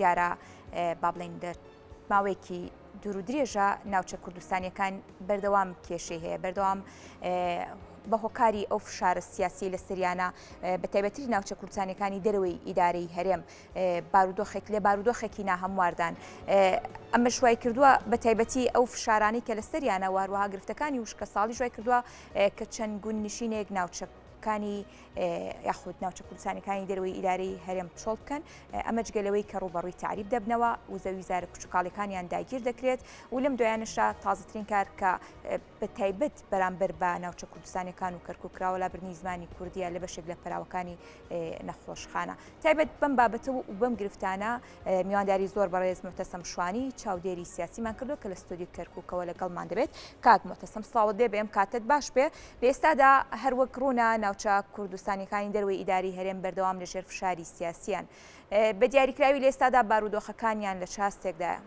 دیارە با بڵێن ماوەیەکی دوور و درێژە ناوچە کوردستانیەکان بەردەوام کێشەی هەیە بەردەوام بە هۆکاری ئەو فشارە سیاسی لە سریانە بە تایبەتی ناوچە کوردستانیەکانی دەرەوەی ئیدارەی هەرێم بارودۆخێک لێ بارودۆخێکی ناهەمواردان ئەمە شوای کردووە بە تایبەتی ئەو فشارانەی کە لە سریانە واروەها گرفتەکانی وشکە ساڵی شوای کردووە کە چەند گون نشینێک ناوچەکانی یاخود ناوچە کوردستانیەکانی دەرەوەی ئیدارەی هەرێم پشۆڵ بکەن ئەمە جگەلەوەی کە ڕوبەڕووی تعریب دەبنەوە و زەویزارە کوچکاڵەکانیان داگیر دەکرێت و لەم دوایانەشە تازەترین کار کە بە تایبەت بەرامبەر بە ناوچە کوردستانەکان و کەرکووکراوە لابرنی زمانی کوردیە لە بەشێک لە پەراوەکانی نەخۆشخانە تایبەت بەم بابەتەوە و بەم گرفتانە میوانداری زۆر بەڕێز مۆتەسەم شوانی چاودێری سیاسیمان کردو کە لە ستۆدیۆ کەرکووکەوە لەگەڵمان دەبێت کاک مۆتەسەم سڵاوت بێ بێم کاتت باش بێ لە ئێستادا هەروەک ڕوونا ناوچە کوردستانیەکانی دەرەوەی ئیداری هەرێم بەردەوام لەژێر فشاری سیاسیان بە دیاریکراوی لە ئێستادا بارودۆخەکانیان لە چاستێکدایە.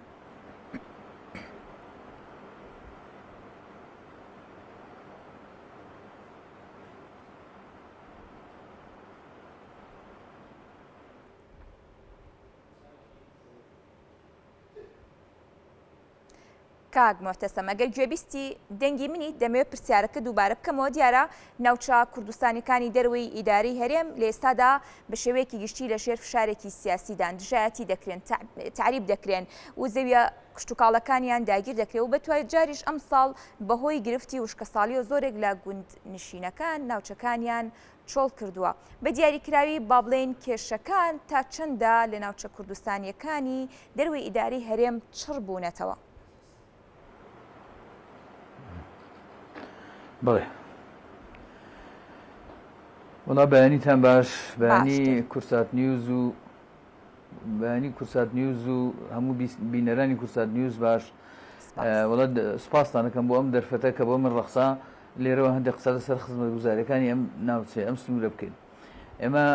کاک مۆتەسەم ئەگەر گوێبیستی دەنگی منی دەمەوێت پرسیارەکە دووبارە بکەمەوە دیارە ناوچە کوردستانیەکانی دەرەوەی ئیداری هەرێم لە ئێستادا بە شێوەیەکی گشتی لە ژێر فشارێکی سیاسیدان دژایەتی دەکرێن تعریب دەکرێن و زەویە کشتتوکاڵەکانیان داگیر دەکرێت و بەتوای جاریش ئەم ساڵ بەهۆی گرفتی وشکە ساڵی و زۆرێک لە گوند نشینەکان ناوچەکانیان چۆڵ کردووە بە دیاریکراوی با بڵێن کێشەکان تا چەندە لە ناوچە کوردستانیەکانی دەرەوەی ئیداری هەرێم چڕ بوونەتەوە. بڵێ وڵا بەیانیتان باش بەیانی کورسات نیوز و بەیانی کورسات نیوز و هەموو بینەرانی کورسات نیوز باش وڵات سوپاستان دەکەم بۆ ئەم دەرفەتە کە بۆ من ڕەخسا لێرەوە هەندێک قسە لەسەر خزمەتگوزاریەکانی ئەم ناوچێ ئەم سنوورە بکەین ئێمە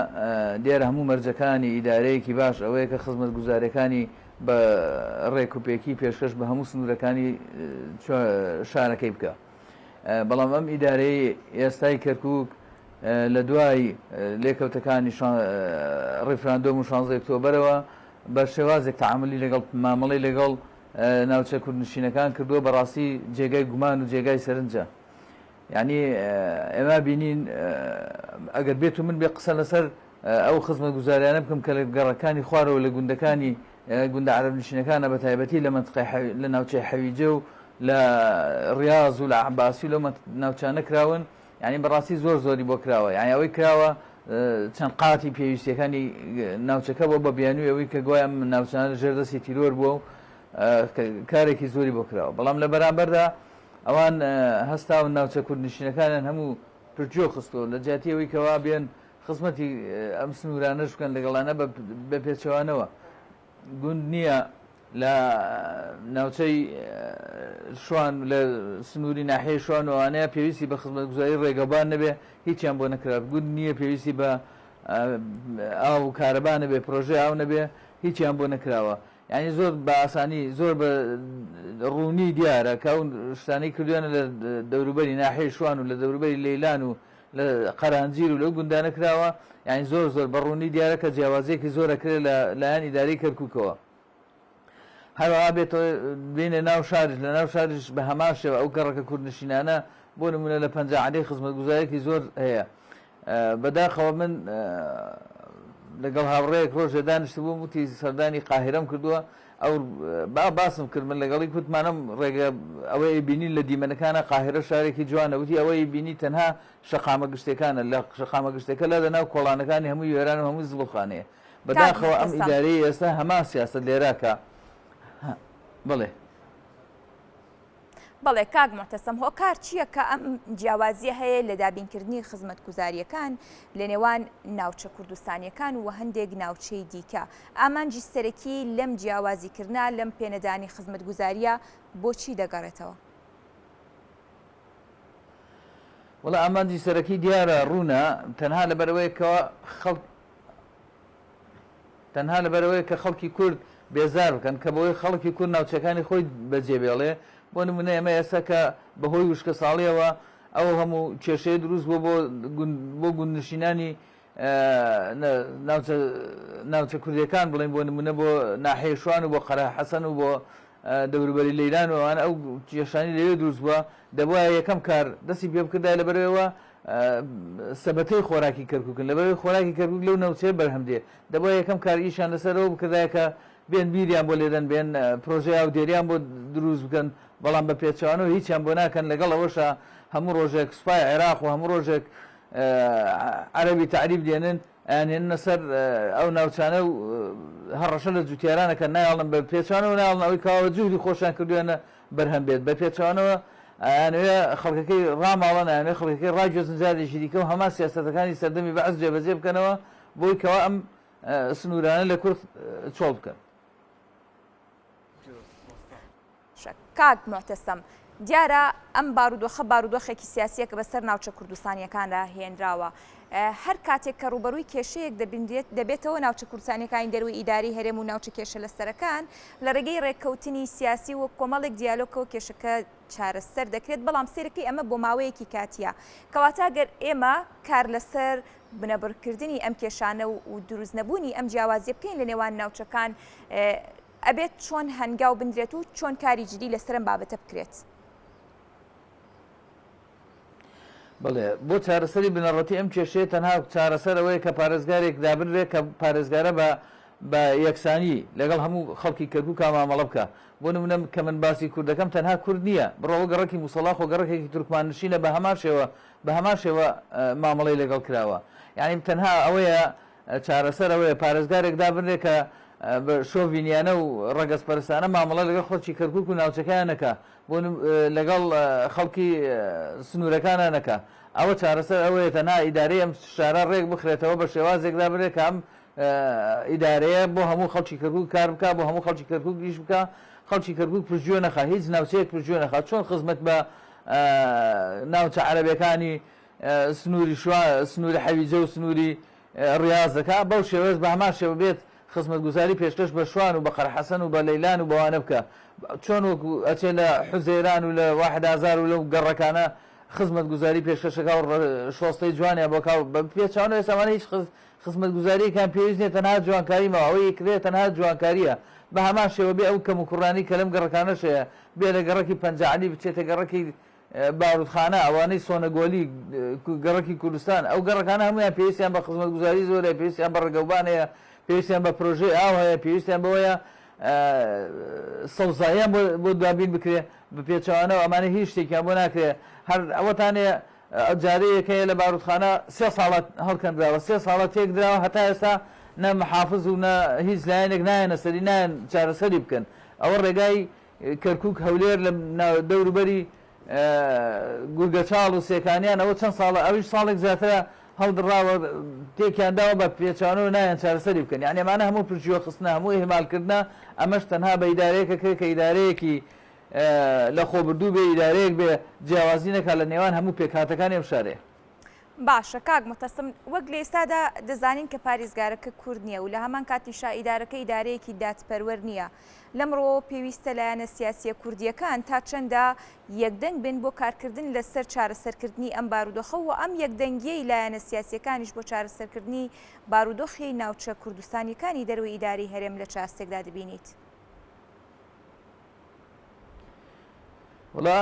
دیارە هەموو مەرجەکانی ئیدارەیەکی باش ئەوەیە کە خزمەتگوزاریەکانی بە ڕێکوپێکی پێشکەش بە هەموو سنوورەکانی شارەکەی بکە بەڵام ئەم ئیدارەی ئێستای کەرکووک لە دوای لێکەوتەکانی ڕیفراندۆم و 16 ئۆکتۆبەرەوە بە شێوازێک تەعاملی لەگەڵ مامەڵی لەگەڵ ناوچە کوردنشینەکان کردووە بەڕاستی جێگای گومان و جێگای سەرنجە یعنی ئێمە بینین ئەگەر بێت و من بێ قسە لەسەر ئەو خزمەتگوزاریانە بکەم کە لە گەڕەکانی خوارەوە لە گوندەکانی گوندە عەرەبنشینەکانە بە تایبەتی لە منتقەی لە ناوچەی حەویجە و لە ڕیاض و لە عەباسی و لەو ناوچانە کراون یعنی بەڕاستی زۆر زۆری بۆ کراوە یعنی ئەوەی کراوە چەند قاتی پێویستیەکانی ناوچەکە بۆ بە بیانووی ئەوەی کە گوایە ناوچانە ژێردەستی تیرۆر بووە و کارێکی زۆری بۆ کراوە بەڵام لە بەرامبەردا ئەوان هەستاون ناوچە کوردنشینەکانیان هەموو پرجۆ خستۆ لە جیاتی ئەوەی کەوا بێن خزمەتی ئەم سنوورانەش بکەن لەگەڵانە بە پێچەوانەوە گوند نییە لە ناوچەی شوان لە سنووری ناحەیە شوانەوانەیە پێویستی بە خزمەتگوزاری ڕێگەبان نەبێ هیچیان بۆ نەکرا گوند نییە پێویستی بە ئاو کارەبان نەبێ پرۆژێ ئاو نەبێ هیچیان بۆ نەکراوە یعنی زۆر بە ئاسانی زۆر بە ڕوونی دیارە کە ئەو شتانەی کردویانە لە دەوروبەری ناحەیە شوان و لە دەوروبەری لەیلان و لە قەرانجیر و لەو گوندانە کراوە یعنی زۆر بە ڕوونی دیارە کە جیاوازیەکی زۆر ئەکرێت لایەن ئیدارەی کەرکووکەوە هەروەها بێتەوە بینێ ناو شاریش لە ناو شاریش بە هەمان شێوە ئەو گەڕەکە کوردنشینانە بۆ نمونە لە پەنجعەدەی خزمەتگوزاریەکی زۆر هەیە بەداخەوە من لەگەڵ هاوڕەیەک ڕۆژێ دانیشتبووم وتی سەردانی قاهرەم کردووە ئەو باسم کرد من لەگەڵی کوتمانم ڕێگە ئەوەی بینی لە دیمەنەکانە قاهرە شارێکی جوانە وتی ئەوەی بینی تەنها شەقامە گشتەکانە لە شەقامە گشتەکە لە لەناو کۆڵانەکانی هەمووی وێران و هەمووی زڵخانەیە بەداخەوە ئەم ئیدارەی ئێستا هەمان سیاسەت لێراکە بڵێ بەڵێ کاک مۆتەسەم هۆکار چییە کە ئەم جیاوازیە هەیە لە دابینکردنی خزمەتگوزاریەکان لە نێوان ناوچە کوردستانیەکان و هەندێک ناوچەی دیکە ئامانجی سەرەکی لەم جیاوازیکردنا لەم پێنەدانی خزمەتگوزاریە بۆچی دەگەڕێتەوە؟ وڵا ئامانجی سەرەکی دیارە ڕوونە تەنها لەبەرەوەی کە خەڵکی کورد بێزار بکەن کە بەوەی خەڵکی کورد ناوچەکانی خۆی بەجێبێڵێ بۆ نمونە ئێمە ئێستا کە بەهۆی وشکە ساڵیەوە ئەو هەموو کێشەیە دروست بۆ گوندنشینانی ناوچە کوردیەکان بڵێن بۆ نمونە بۆ ناحەیە شوان و بۆ قەرا حەسەن و بۆ دەوروبەری لەیلان و ئەوانە ئەو کێشانی لەوێ دروست بووە دەبووە یەکەم کار دەستی پێ بکردای لەبەرەوە سەبەتەی خۆراکی کەرکووکن لەبەر خۆراکی کەرکووک لەو ناوچەیە بەرهەم دێ دەبووە یەکەم کار ئیشان لەسەرەوە بکردایە کە بێن بیریان بۆ لێدەن بێن پرۆژەی ئاودێریان بۆ دروست بکەن بەڵام بە پێچوانەوە هیچیان بۆ ناکەن لەگەڵ ئەوەشە هەموو ڕۆژێک سوپای عێراق و هەموو ڕۆژێک عەرەبی تعریب دێنن ئەیانهێننە سەر ئەو ناوچانە و هەڕەشە لە جوتیارانەکە نایڵن بە پێچوانەوە ناڵن ئەوەی کاوە جوودی خۆشیان کردوێنە بەرهەم بێت بە پێچوانەوە ئەیانوێ خەڵکەکەی ڕاماڵەن ئەیانوێ خەڵکەکەی ڕاگوێزن جارێکی دیکە و هەمان سیاسەتەکانی سەردەمی بەعەز جێبەجێ بکەنەوە بۆی کەوا ئەم سنوورانە لە کورد چۆڵ بکەن. کاک معتەسەم دیارە ئەم بارودۆخێکی سیاسیە کە بەسەر ناوچە کوردستانیەکاندا هێنراوە هەر کاتێک کە ڕوبەرووی کێشەیەک دەبێتەوە ناوچە کوردستانیەکانی دەروی ئیداری هەرێم و ناوچە کێشە لەسەرەکان لە ڕێگەی ڕێککەوتنی سیاسی و کۆمەڵێک دیالۆگەوە کێشەکە چارەسەر دەکرێت بەڵام سێرەکەی ئەمە بۆ ماوەیەکی کاتیە کەواتە گەر ئێمە کار لەسەر بنەبڕکردنی ئەم کێشانە و دروست نەبوونی ئەم جیاوازیە بکەین لە نێوان ناوچەکان ئەبێت چۆن هەنگاو بندرێت و چۆن کاری جدی لەسەر ئەم بابەتە بکرێت. بڵێ بۆ چارەسەری بنەڕەتی ئەم کێشەیە تەنها چارەسەر ئەوەیە کە پارێزگارێک دابنرێت کە پارێزگارە بە یەکسانی لەگەڵ هەموو خەڵکی کەرکووک مامەڵە بکە بۆ نمونە کە من باسی کوردەکەم تەنها کورد نییە بڕەوە گەڕەکی موسەڵاخ و گەڕەکێکی تورکماننشینە بە هەمان شێوە مامەڵەی لەگەڵ کراوە یعنی تەنها ئەوەیە چارەسەر ئەوەیە پارێزگارێک دابنرێت کە بە شۆڤینیانە و ڕەگەزپەرستانە مامەڵە لەگەڵ خەڵکی کەرکووک و ناوچەکان نەکە بۆ لەگەڵ خەڵکی سنوورەکانە نەکە ئەوە چارەسەر ئەوەیە تەنها ئیدارەی ئەم شارە ڕێک بخرێتەوە بە شێوازێکدا بێت کە ئەم ئیدارەیە بۆ هەموو خەڵکی کەرکووک کار بکە بۆ هەموو خەڵکی کەرکووک گیش بکە خەڵکی کەرکووک پرژوێ نەخا هیچ ناوچەیەک پرژوێ نەخات چۆن خزمەت بە ناوچە عەرەبیەکانی سنووری حەویجە و سنووری ڕیاز دەکا بەو شێوەیە بە هەمان شێوە بێت خزمەتگوزاری پێشکەش بە شوان و بە قەرحەسەن و بە لەیلان و بەوانە بکە چۆن وەکو ئەچێ لە حوزەیران و لە واحدازار و لەو گەڕەکانە خزمەتگوزاری پێشکەشەکە و شۆستەی جوانیان بۆ بە پێچوانە ئێسامانە هیچ خزمەتگوزاریەکان پێویست نیە تەنها جوانکاری ماوەی کرێت تەنها جوانکاریە بە هەمان شێوە بێ ئەو کەم و کوڕانی کە لەم گەڕەکانەشەیە بێ لە گەڕەکی پەنجعەلی بچێتە گەڕەکی بارودخانە ئەوانەی سۆنەگۆلی گەڕەکی کوردستان ئەو گەڕەکانە هەمویان پێویستیان بە خزمەتگوزاری زۆرە پێویستیان بە ڕێگەوبانەیە پێویستیان بە پرۆژەی ئاو هەیە پێویستیان بەوەیە سەوزاییان بۆ دوابین بکرێ بە پێچوانەوە ئەمانە هیچ شتێکیان بۆ ناکرێ هەر ئەوەتانێ جارەیەکەیە لە بارودخانە 3 ساڵات هەڵکەندراوە 3 ساڵات تێک دراوە هەتا ئێستا نە محافظ و نە هیچ لایەنێک نایەنە سەری نایەن چارەسەری بکەن ئەوە ڕێگای کەرکووک هەولێر لە دەوروبەری گورگەچاڵ و سێکانیان ئەوە چەند ساڵە ئەویش ساڵێک زیاترە هەڵدراوە تێکیانداوە بە پێچوانەوە نایەن چارەسەری بکەن یعنی ئەمانە هەموو پرژیوە خستنە هەموو ئێمالکردنە ئەمەش تەنها بە ئیدارەیەکە کرد کە ئیدارەیەکی لە خۆبردوو بێ ئیدارەیەک بێ جیاوازی نەکات لە نێوان هەموو پێکهاتەکانی ئەم شارێ. باشە کاک متەسم وەک لە ئێستادا دەزانین کە پارێزگارەکە کورد نییە و لە هەمان کاتیشا ئیدارەکە ئیدارەیەکی دادپەروەر نییە لەمڕۆ پێویستە لایەنە سیاسیە کوردیەکان تا چەندە یەکدەنگ بن بۆ کارکردن لەسەر چارەسەرکردنی ئەم بارودۆخە و ئەم یەکدەنگیەی لایەنە سیاسیەکانیش بۆ چارەسەرکردنی بارودۆخی ناوچە کوردستانیەکانی دەروی ئیداری هەرێم لە چاستێکدا دەبینیت. وڵا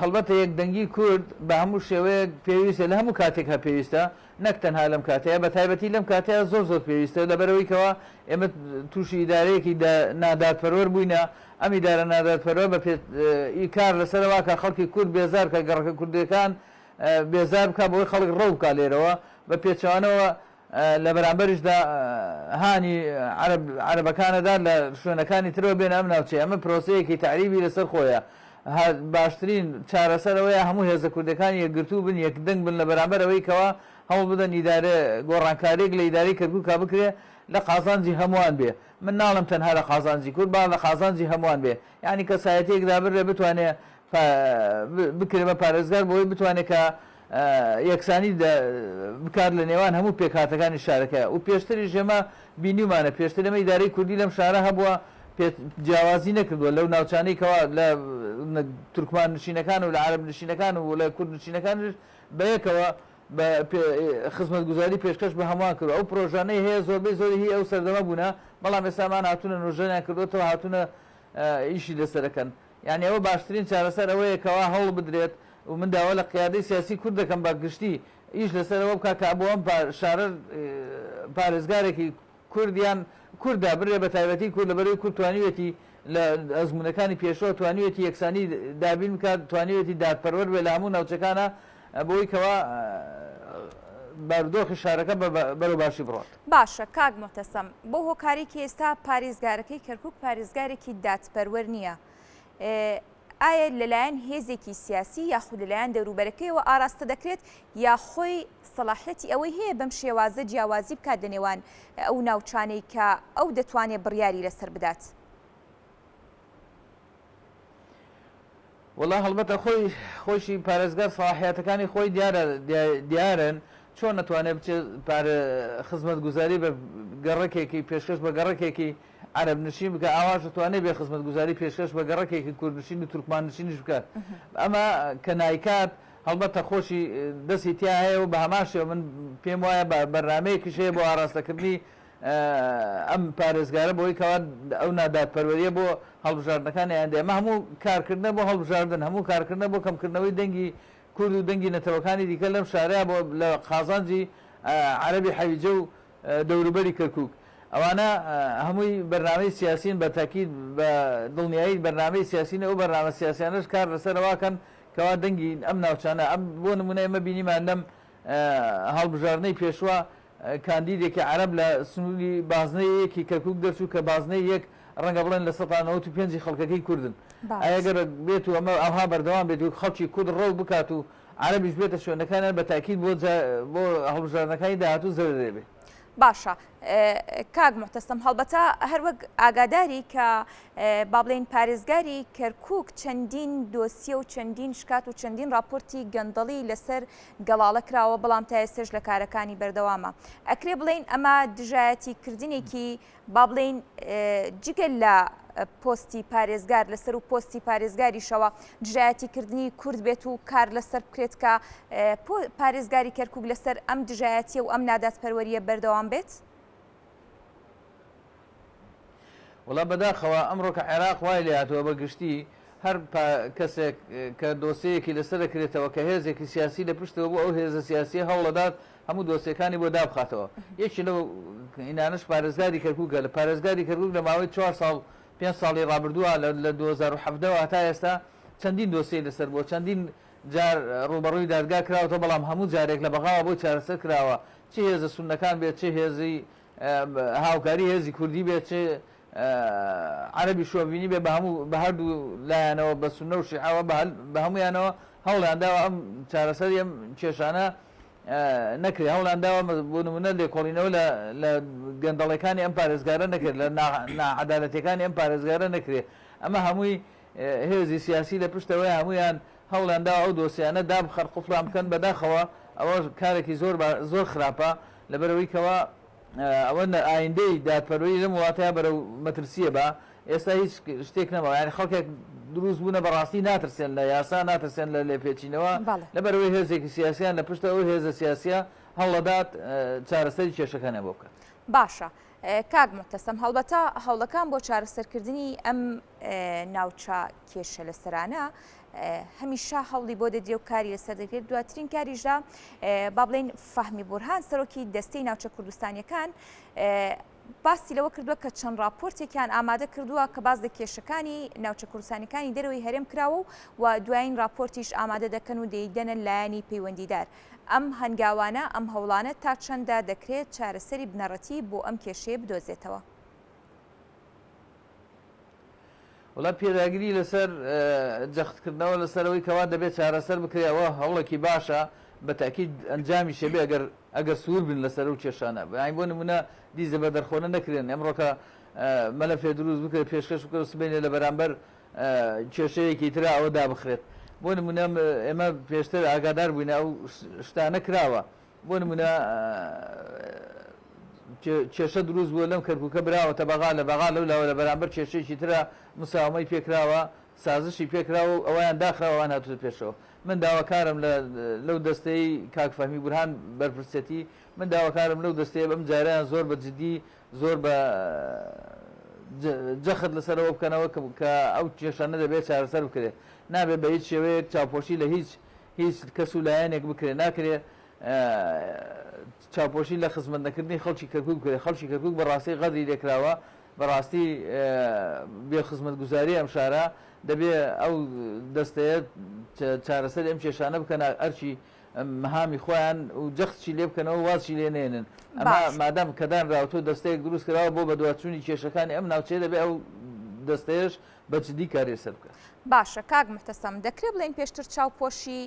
هەڵبەتە یەکدەنگی کورد بە هەموو شێوەیەک پێویستە لە هەموو کاتێکها پێویستە نەک تەنها لەم کاتەیە بە تایبەتی لەم کاتەیە زۆر پێویستە لەبەرەوەی کەەوە ئێمە تووشی ئیدارەیەکی نادادپەروەر بووینە ئەم ئیدارە نادادپەروەر بە کار لەسەرەوە کە خەڵکی کورد بێزار کە گەڕەکە کوردەکان بێزار بکە بۆی خەڵک ڕەو بکا لێرەوە بە پێچوانەوە لە بەرامبەریشدا هانی عەرەبەکانەدا لە شوێنەکانی ترەوە بێنە ئەم ناوچەیە ئەمە پرۆسەیەکی تعریبی لەسەر خۆیە باشترین چارەسەرەوەیە هەموو هێزە کوردەکانی یەکگرتوو بن یەکدەنگ بن لە بەرامبەر ئەوەی کەەوە هەوڵ بدەن ئیدارە گۆڕانکارێک لە ئیداری کەرکووکا بکرێ لە قازانجی هەمووان بێ من ناڵم تەنها لە قازانجی کورد با لە قازانجی هەمووان بێ یعنی کەسایەتێکدا بڕێ بتوانێت بکرێ بە پارێزگار بۆی بتوانێت کە یەکسانی بکات لە نێوان هەموو پێکهاتەکانی شارەکەیە و پێشتری ژێمە بینیمانە پێشتر ئەمە ئیدارەی کوردی لەم شارە هەبووە جیاوازی نەکردووە لەو ناوچانەی کەوا لە تورکمان نشینەکان و لە عەرەب نشینەکان و لە کورد نشینەکان بەیەکەوە بە خزمەتگوزاری پێشکەش بە هەمووان کرد ئەو پرۆژانەی هەیە زۆربەی زۆری هی ئەو سەردەمە بوونە بەڵام ئێستامان هاتوونە نوۆژەیان کردوتەوە هاتوونە ئیشی لەسەرەکەن یعنی ئەوە باشترین چارەسەر ئەوەیە کەوا هەوڵ بدرێت و من داوا لە قیادەی سیاسی کورد دەکەم بە گشتی ئیش لەسەرەوە بکە کە بۆ ئەم شارە پارێزگارێکی کوردیان کووردا برێ بە تایبەتی کورد لەبەرەوەی کورد توانیوێتی لە ئەزمونەکانی پێشەوە توانیوێتی یەکسانی دابین بکات توانیوێتی دادپەروەر بێ لە هەموو ناوچەکانە بۆی کەوا بارودۆخی شارەکە بەرەو باشی بڕات. باشە کاک محتەسەم بۆ هۆکارێکی ئێستا پارێزگارەکەی کەرکووک پارێزگارێکی دادپەروەر نییە. ئایا لەلایەن هێزێکی سیاسی یاخود لەلایەن دەوروبەرەکەیەوە ئاراستە دەکرێت یا خۆی سەلاحەتی ئەوەی هەیە بەم شێوازە جیاوازی بکات لە نێوان ئەو ناوچانەی کە ئەو دەتوانێت بڕیاری لەسەر بدات؟ وڵا هەڵبەتە خۆشی پارێزگار سەلاحیەتەکانی خۆی دیارن چۆن نەتوانێت بچێت خزمەتگوزاری بە گەڕەکێکی پێشکەش بە گەڕەکێکی عەرەب نشین بکە ئاواش دەتوانێت بێ خزمەتگوزاری پێشکەش بە گەڕەکێکی کوردنشین و تورکمان نشینیش بکات ئەمە کە نایکات هەڵبەتە خۆشی دەستی تیا هەیە و بە هەمان شێوە من پێم وایە بەرنامەیەکیش هەیە بۆ ئاراستەکردنی ئەم پارێزگارە بۆی کەوا ئەو نادادپەروەریە بۆ هەڵبژاردنەکانی ئەندێ ئەمە هەموو کارکردنە بۆ هەڵبژاردن هەموو کارکردنە بۆ کەمکردنەوەی دەنگی کورد و دەنگی نەتەوەکانی دیکە لەم شارەیە بۆ لە قازانجی عەرەبی حەویجە و دەوروبەری کەرکووک ئەوانە هەمووی بەرنامەی سیاسین بە تاکید بە دڵنیایی بەرنامەی سیاسینە ئەو بەرنامە سیاسیانەش کار لەسەرەوەکەن کەوا دەنگی ئەم ناوچانە ئەم بۆ نمونە ئێمە بینیمان لەم هەڵبژاردنەی پێشوە کاندیدێکی عەرەب لە سنووری بازنەیەکی کەرکووک دەرچوو کە بازنەی یەک ڕەنگە بڵێن لە 95 خەڵکەکەی کوردن ئەگەر بێت و ئەمە ئەوها بەردەوام بێت و خەڵکی کورد ڕۆڵ بکات و عەرەبیش بێتە شوێنەکانیان بە تاکید بۆ هەڵبژاردنەکانی داهاتوو زەوێ دەبێت. باشە کاک محتەسەم هەڵبەتە هەروەک ئاگاداری کە با بڵێن پارێزگاری کەرکووک چەندین دۆسیە و چەندین شکات و چەندین راپۆرتی گەندەڵی لەسەر گەڵاڵە کراوە بەڵام تا ئێستاش لە کارەکانی بەردەوامە ئەکرێ بڵێن ئەمە دژایەتی کردنێکی با بڵێن جگەل لە پۆستی پارێزگار لەسەر و پۆستی پارێزگاریشەوە دژایەتیکردنی کورد بێت و کار لەسەر بکرێت کە پارێزگاری کەرکووک لەسەر ئەم دژایەتیە و ئەم نادادپەروەریە بەردەوام بێت؟ وڵا بەداخەوە ئەمڕۆ کە عێراق وای لێ هاتووە بە گشتی هەر کەسێک کە دۆسەیەکی لەسەر دەکرێتەوە کە هێزێکی سیاسی لە پشتەوە بۆ ئەو هێزە سیاسیە هەوڵەدات هەموو دۆسیەکانی بۆ دابخاتەوە یەکی لەو ئینانش پارێزگاری کەرکووکە لە پارێزگاری کەرکووک لە ماوەی 4 ساڵ 5 ساڵی ڕابردووە لە 2017ەوە تا ئێستا چەندین دۆسی لەسەر بۆ چەندین جار ڕوبەڕووی دادگا کراوەوە بەڵام هەموو جارێک لە بەغاوە بۆی چارەسەر کراوە چه هێزە سونەکان بێت چه هێزی هاوکاری هێزی کوردی بێت چه عەرەبی شۆڤینی بێ بە هەردوو لایەنەوە بە سونە و شیعەوە بە هەمویانەوە هەوڵیانداوە ئەم چارەسەری ئەم کێشانە نەکرێ هەوڵانداوە بۆ نمونە لێکۆڵینەوە لە گەندەڵەکانی ئەم پارێزگارە نەکرد لە ناعەدالەتیەکانی ئەم پارێزگارە نەکرێ ئەمە هەمووی هێزی سیاسی لە پشتەوەی هەمویان هەوڵانداوە ئەو دۆسیانە دابخەر قوفڵام بکەن بەداخەوە ئەوە کارێکی زۆر خراپە لەبەرەوەی کەوە ئەوە ئایندەی دادپەروەری لەم وڵاتەیە بەرەو مەترسیە بە ئێستا هیچ شتێک نەماوە یعنی خەڵکێک دروست بوونە بەڕاستی ناترسێن لە یاسا ناترسێن لە لێپێچینەوە لەبەرەوەی هێزێکی سیاسیان لە پشتە ئەو هێزە سیاسیە هەوڵەدات چارەسەری کێشەکانە بۆ بکەن. باشە کاک محتەسەم هەڵبەتە هەوڵەکان بۆ چارەسەرکردنی ئەم ناوچە کێشە لەسەرانە هەمیشە هەوڵی بۆ دەدرێ و کاری لەسەر دەکرێت دواترین کاریشدا با بڵێن فەهمی بورهان سەرۆکی دەستەی ناوچە کوردستانیەکان باسی لەوە کردووە کە چەند راپۆرتێکیان ئامادە کردووە کە باز لە کێشەکانی ناوچە کوردستانیەکانی دەرەوەی هەرێم کراوە و دوایین راپۆرتیش ئامادە دەکەن و دەیدەنە لایەنی پەیوەندیدار ئەم هەنگاوانە ئەم هەوڵانە تا چەندە دەکرێت چارەسەری بنەڕەتی بۆ ئەم کێشەیە بدۆزێتەوە؟ وڵا پێداگیری لەسەر جەختکردنەوە لەسەرەوەی کەوا دەبێت چارەسەر بکرێەوە هەوڵێکی باشە بە تاکید ئەنجامی شەبێ ئەگەر سوور بن لەسەر و کێشانە بەین بۆ نمونە دیزە بە دەرخۆنە نەکرێن ئەمڕۆکە مەلەفێ دروست بکرێت پێشکەش بکرێت سبێنێ لە بەرامبەر کێشەیەکی ترا ئەوە دابخرێت بۆ نمونە ئێمە پێشتر ئاگادار بووینە ئەو شتانە کراوە بۆ نمونە کێشە دروست بووە لەم کەرکووکە براوەتە بەغا لە بەغا لەو لاوە لە بەرامبەر کێشەیەکی ترە مساومەی پێکراوە سازشی پێکراوە و ئەویان داخراوەوان هاتووە پێشەوە. من داواکارم لەو دەستەی کاکفەهمی بورهان بەرپرسەتی من داواکارم لەو دەستەیە بەم جاریان زۆر بە جددی زۆر بە جەخت لەسەرەوە بکەنەوە کە ئەو کێشانە دەبێت چارەسەر بکرێت نابێت بە هیچ شێوەیەک چاوپۆشی لە هیچ کەس و لایەنێک بکرێت ناکرێت چاوپۆشی لە خزمەتنەکردنی خەڵکی کەرکووک بکرێت. خەڵکی کەرکووک بەڕاستی غەدری لێکراوە بەڕاستی بێ خزمەتگوزاری ئەم شارە دەبێت ئەو دەستەیە چارەسەر ئەم کێشانە بکەن ئەرچی مەهامی خۆیان و جەختشی لێ بکەنەوە وازشی لێ نێنن. ئەمە مادام کەدان راوتۆ دەستەیەک دروست کراوە بۆ بە دواتچوونی کێشەکانی ئەم ناوچەیە دەبێت ئەو دەستەیەش بە جددی کارێ سەر بکات. باشە کاک محتەسەم دەکرێت بڵێن پێشتر چاوپۆشی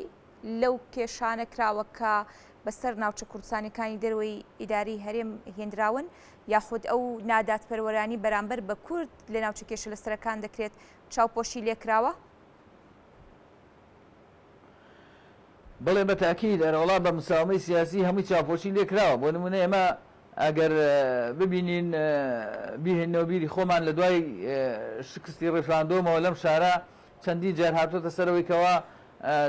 لەو کێشانە کراوە کە بەسەر ناوچە کوردستانیەکانی دەروەی ئیداری هەرێم هێنراون یاخود ئەو ناداتپەروەرانی بەرامبەر بە کورد لە ناوچە کێشە لەسەرەکان دەکرێت چاوپۆشی لێکراوە؟ بڵێ بە تاکید ئەرەوەڵا بە مساومەی سیاسی هەمووی چاوپۆشی لێکراوە. بۆ نمونە ئێمە ئەگەر ببینین بیهێنەوە بیری خۆمان لە دوای شکستی ڕێفراندۆمەوە لەم شارە چەندی جار هاتوۆتە سەرەوەی کەوا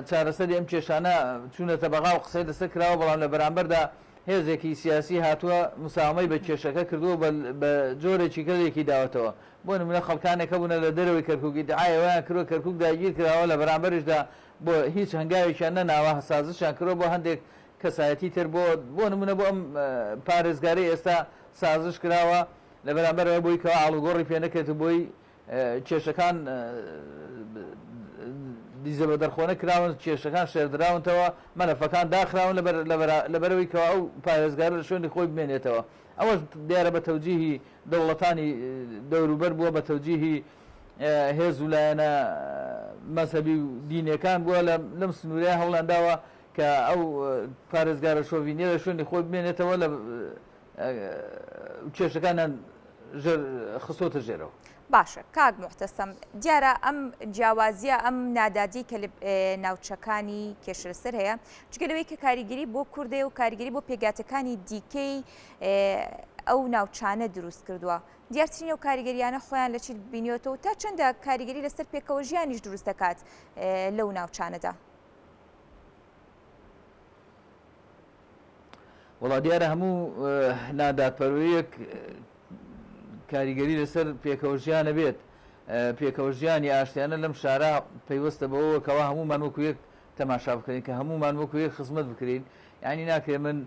چارەسەری ئەم کێشانە چوونەتە بەغا و قسەی لەسەر کراوە بەڵام لە بەرامبەردا هێزێکی سیاسی هاتووە مساومەی بە کێشەکە کردووە بە جۆرێکی کردێکی داوەتەوە. بۆ نمونە خەڵکانێکە بوونە لە دەرەوەی کەرکووکی دعایەوەیان کردووە کەرکووک داگیر کراوە لە بەرامبەرشدا بۆ هیچ هەنگاوێکیان نەناوە سازشیان کردووە بۆ هەندێک کەسایەتی تر بۆ نمونە بۆ ئەم پارێزگاری ئێستا سازش کراوە لە بەرامبەرەوە بۆی کەوا ئاڵوگۆڕی پێ نەکرێت بۆی کێشەکان دیزە بە دەرخۆنە کراون کێشەکان شێردراونەوە مەلەفەکان داخراون لەبەرەوەی کەوا ئەو پارێزگار لە شوێنی خۆی بمێنێتەوە. ئەوەش دیارە بە تەوجیهی دەوڵەتانی دەوروبەر بووە بە تەوجیهی هێز و لایەنە مەذهبی و دینیەکان بووە لەم سنوورەیە هەوڵانداوە کە ئەو پارێزگارە شۆڤینیە لە شوێنی خۆی بمێنێتەوە لە کێشەکانیان خستۆتە ژێرەوە. باشە کاک محتەسەم دیارە ئەم جیاوازیە ئەم نادادی کە ناوچەکانی کێشەسەر هەیە چگەلەوەی کە کاریگەری بۆ کوردێ و کاریگەری بۆ پێگاتەکانی دیکەی ئەو ناوچانە دروست کردووە. دیارترین ئەو کاریگەریانە خۆیان لە چیت بینیۆتەوە تا چەندە کاریگەری لەسەر پێکەوە ژیانیش دروست دەکات لەو ناوچانەدا؟ وڵا دیارە هەموو ناداتپەروەریەک کاریگەری لەسەر پێکەوەژیانە بێت. پێکەوەژیانی ئاشتیانە لەم شارە پەیوەستە بەوە کەوا هەمومان وەکو یەک تەماشا بکەین کە هەمومان وەکو یەک خزمەت بکرین. یعنی ناکرێت من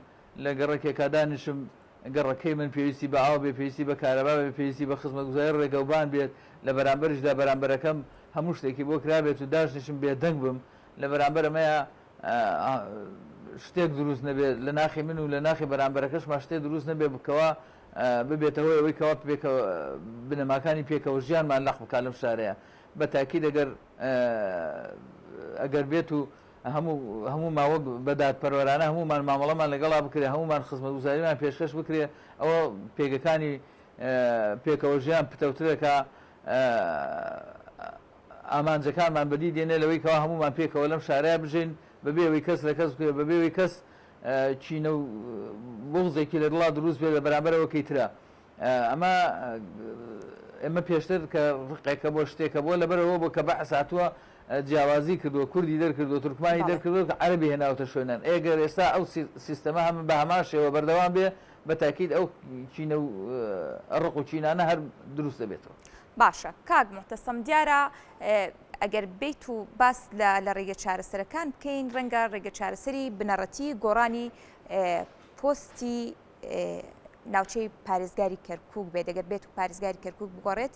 لە گەڕێکێکا دانیشم گەڕەکەی من پێویستی بە ئاو بێ پێویستی بە کارەبا بێ پێویستی بە خزمەتگوزاری ڕێگەوبان بێت لە بەرامبەرشدا بەرامبەرەکەم هەموو شتێکی بۆ کرابێت و داشتشم بێدەنگ بم لە بەرامبەر ئەمەیە شتێک دروست نەبێت لە ناخی من و لە ناخی بەرامبەرەکەشما شتێک دروست نەبێت بکەوە ببێتەوە ئەوەی کەوا بنەماکانی پێکەوە ژیانمان لەخ بکات لەم شارەیە. بە تاکید ئەگەر بێت و هەموو ماوەک بەدادپەروەرانە هەمومان مامەڵەمان لەگەڵا بکرێ هەمومان خزمەتگوزاریمان پێشکەش بکرێ ئەوە پێگەکانی پێکەوە ژیان پتەوترێکە ئامانجەکانمان بەدی دێنێ لەوەی کەوا هەمومان پێکەوە لەم شارەیە بژین بەبێەوەی کەس لە کەس بکرێ بەبێەوەی کەس چینە و بغزێکی لە دڵا دروست بێت لە بەرامبەرەوەکەی ترە. ئەمە ئێمە پێشتر کە ڕقێکە بۆ شتێکە بۆ لەبەرەوە بۆ کە بەحث هاتووە جیاوازی کردووە کوردی دەرکردووە تورکمانی دەرکردووە کە عەرەبی هێناوتە شوێنان. ئێگەر ئێستا ئەو سیستەمە هەمە بە هەمان شێوە بەردەوام بێ بە تاکید ئەو چینە و ڕق و چینانە هەر دروست دەبێتەوە. باشە کاک محتەسەم دیارە ئەگەر بیت و باس لە ڕێگە چارەسەرەکان بکەین ڕەنگە ڕێگە چارەسەری بنەڕەتی گۆڕانی پۆستی ناوچەی پارێزگاری کەرکووک بێت. دەگەر بێت و پارێزگاری کەرکووک بگۆڕێت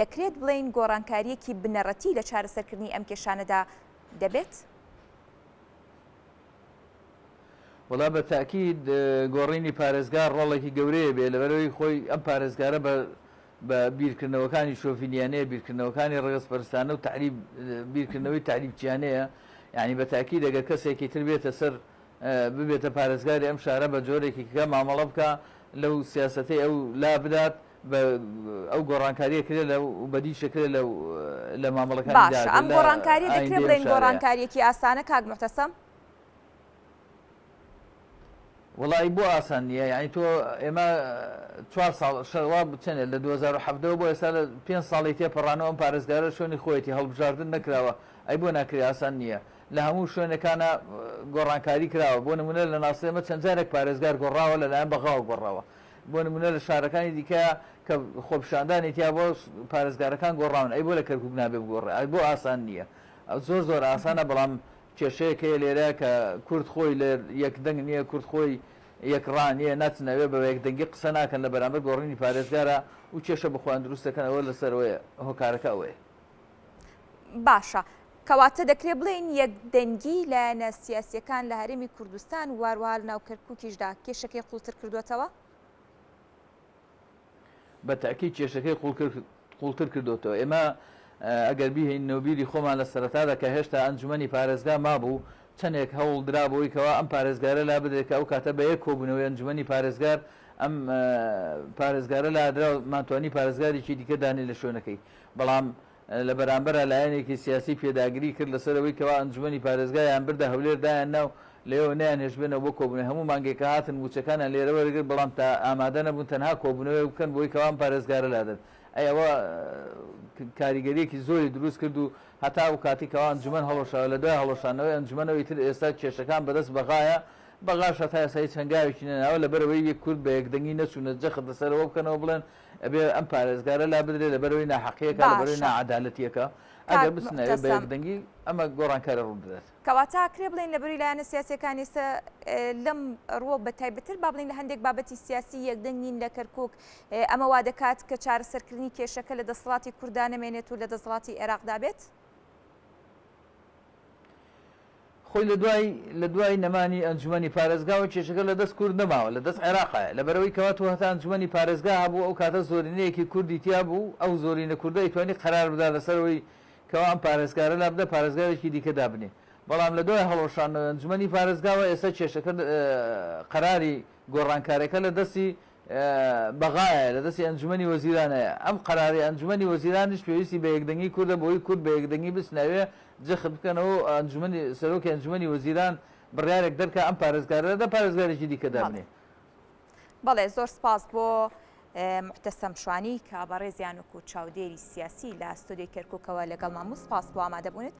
دەکرێت بڵێن گۆڕانکاریەکی بنەڕەتی لە چارەسەرکردنی ئەم کێشانەدا دەبێت؟ وڵا بە تاکید گۆڕینی پارێزگار ڕۆڵێکی گەورەیە بێ لەبەرەوەی خۆی ئەم پارێزگارە بە بیرکردنەوەکانی شۆفینیانەیە بیرکردنەوەکانی ڕێگەسپەرستانە و بیرکردنەوەی تعریبچیانەیە. یعنی بە تاکید ئەگەر کەسێکی تر بێتە سەر ببێتە پارێزگاری ئەم شارە بە جۆرێکی کە مامەڵە بکە لەو سیاسەتەی ئەو لا بدات ئەو گۆڕانکاریە کرێ لە بەدیشە کرێ لە مامەڵەکانی. باش ئەم گۆڕانکاری دەکرێت بڵێن گۆڕانکاریەکی ئاسانە کاک محتەسەم؟ وڵی بۆ ئاسان نییە یعنی تۆ ئێمە 4 ساڵ شەوا بچێنێت لە 2007 بۆ ئێستا لە 5 ساڵی تێپەڕانەوە ئەم پارێزگارە شوێنی خۆیەتی هەڵبژاردن نەکراوە ئەی بۆ ناکری ئاسان نییە لە هەموو شوێنەکانە گۆڕانکاری کراوە بۆ نمونە لە ناسێمە چەند جارێک پارێزگار گۆڕاوە لەلایەن بەغاو گۆڕاوە بۆ نمونە لە شارەکانی دیکە کە خۆپشاندانی تیا بۆ پارێزگارەکان گۆڕاون ئەی بۆ لە کەرکوب نابێ بگۆڕێ ئەی بۆ ئاسان نییە زۆر ئاسانە بەڵام کێشەیەکەیە لێرە کە کورد خۆی لە یەکدەنگ نییە کورد خۆی یەکڕان نیە ناچنەوێ بە یەکدەنگی قسە ناکەن لە بەرامبەر گۆڕینی پارێزگارە و کێشە بخۆیان دروستەکەنەوە لەسەرەوەی هۆکارەکە ئەوەیە باشە کەواتە دەکرێت بڵێن یەکدەنگی لایەنە سیاسیەکان لە هەرێمی کوردستان واروها لە ناو کەرکووکیشدا کێشەکەی قوڵتر کردوێتەوە بە تاکید کێشەکەی قوڵتر کردوێتەوە ئێمە ئەگەر بیهێنەوە بیری خۆمان لە سەرەتادا کە هێشتا ئەنجومەنی پارێزگا مابوو چەندێک هەوڵ درابەوەی کەەوە ئەم پارێزگارە لا بدرێت کە ئەو کاتە بە یەک کۆبوونەوەی ئەنجومەنی پارێزگار ئەم پارێزگارە لادرا ماتوانی پارێزگارێکی دیکە دانی لە شوێنەکەی بەڵام لە بەرامبەر لایەنێکی سیاسی پێداگیری کرد لەسەرەوەی کەەوە ئەنجومەنی پارێزگایان بردە هەولێردایان ناو لێەوە نیان هێشبێنەوە بۆ کۆبوونە هەموو مانگێکە هاتن بچەکانیان لێرەوە لەگەر بەڵام تا ئامادە نەبوون تەنها کۆبوونەوەی بکەن بۆی کەوان پارێزگارە لادن ئەوە کاریگەریەکی زۆری دروست کرد و هەتا و کاتی کەوا ئەنجومەن هەڵۆشاوە لە دوای هەڵۆشانەوەی ئەنجومەنەوەی تر ئێستا کێشەکان بەدەست بەغایە بەغاش هەتا ئێستا هەنگاوێکی نەناوە لەبەرەوەی یەک کورد بە یەکدەنگی نەچوونە جەخت لەسەرەوە بکەنەوە بڵێن ئەبێ ئەم پارێزگارە لا بدرێت لەبەرەوەی ناحەقیەکە لەبەرەوەی ناعەدالەتیەکە ئەگەر بچنەوێت بە یەکدەنگی ئەمە گۆڕانکارە ڕوو بدرێت کەواتە کرێ بڵێن لەبەروی لایەنە سیاسیەکان ئێستا لەم ڕووە بە تایبەتر با بڵین لە هەندێک بابەتی سیاسی یەکدەنگ نین لە کەرکووک ئەمە وا دەکات کە چارەسەرکردنی کێشەکە لە دەسەڵاتی کوردان نەمێنێت و لە دەسەڵاتی عێراقدا بێت خۆی لە دوای نەمانی ئەنجومەنی پارێزگاوە کێشەکە لە دەست کورد نەماوە لە دەست عێراقایە لەبەرەوەی کەواتەوە هەتا ئەنجومەنی پارێزگا هەبوو ئەو کاتە زۆرینەیەکی کوردی تیا بوو ئەو زۆرینە کوردە ئەیتوانی قەرار بدا لەسەرەوەی کەوا ئەم پارێزگارە لا بدە پارێزگارێکی دیکە دابنێ بەڵام لە دوای هەڵۆشانەوە ئەنجومەنی پارێزگاوە ئێستا کێشەکە قەراری گۆڕانکارەکە لە دەستی بەغایە لە دەستی ئەنجومەنی وەزیرانەیە ئەم قەراری ئەنجومەنی وەزیرانش پێویستی بە یەکدەنگی کوردە بۆی کورد بە یەکدەنگی بچناوێ جەخت بکەنەوە ئەنجومەنی سەرۆکی ئەنجومەنی وەزیران بڕیارێک دەرکە ئەم پارێزگارەدا پارێزگارێکی دیکە دابنێ بەڵێ زۆر سپاس بۆ محتەسەم شوانی کە بەڕێزیان وکو چاودێری سیاسی لە ئەستۆدیۆی کەرکووکەوە لەگەڵمان سپاس بۆ ئامادەبوونت